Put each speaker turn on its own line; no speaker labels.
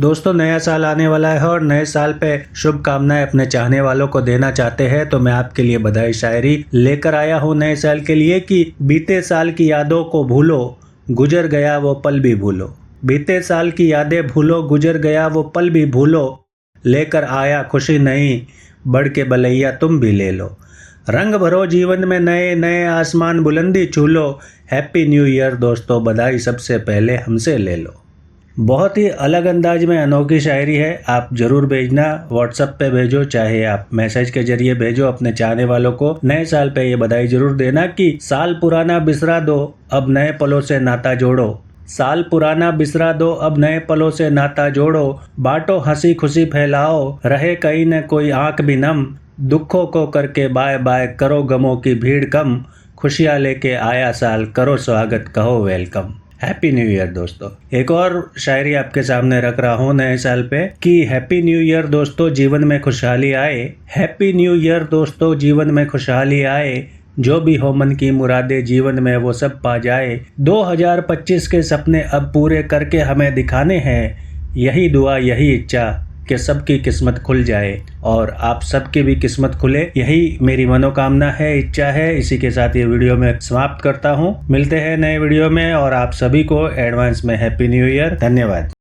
दोस्तों नया साल आने वाला है और नए साल पे शुभकामनाएं अपने चाहने वालों को देना चाहते हैं तो मैं आपके लिए बधाई शायरी लेकर आया हूँ नए साल के लिए कि बीते साल की यादों को भूलो, गुजर गया वो पल भी भूलो। बीते साल की यादें भूलो, गुजर गया वो पल भी भूलो। लेकर आया खुशी नहीं, बढ़ के बलैया तुम भी ले लो। रंग भरो जीवन में नए नए आसमान बुलंदी छू लो। हैप्पी न्यू ईयर दोस्तों, बधाई सबसे पहले हमसे ले लो। बहुत ही अलग अंदाज में अनोखी शायरी है। आप जरूर भेजना, व्हाट्सएप पे भेजो, चाहे आप मैसेज के जरिए भेजो अपने चाहने वालों को। नए साल पे ये बधाई जरूर देना कि साल पुराना बिसरा दो, अब नए पलों से नाता जोड़ो। साल पुराना बिसरा दो, अब नए पलों से नाता जोड़ो। बांटो हंसी खुशी फैलाओ, रहे कहीं न कोई आंख भी नम। दुखों को करके बाय बाय, करो गमों की भीड़ कम। खुशियाँ लेके आया साल, करो स्वागत, कहो वेलकम। हैप्पी न्यू ईयर दोस्तों। एक और शायरी आपके सामने रख रहा हूँ नए साल पे कि हैप्पी न्यू ईयर दोस्तों, जीवन में खुशहाली आए। हैप्पी न्यू ईयर दोस्तों, जीवन में खुशहाली आए। जो भी हो मन की मुरादे जीवन में वो सब पा जाए। 2025 के सपने अब पूरे करके हमें दिखाने हैं। यही दुआ यही इच्छा कि सबकी किस्मत खुल जाए और आप सबकी भी किस्मत खुले, यही मेरी मनोकामना है, इच्छा है। इसी के साथ ये वीडियो मैं समाप्त करता हूँ। मिलते हैं नए वीडियो में और आप सभी को एडवांस में हैप्पी न्यू ईयर। धन्यवाद।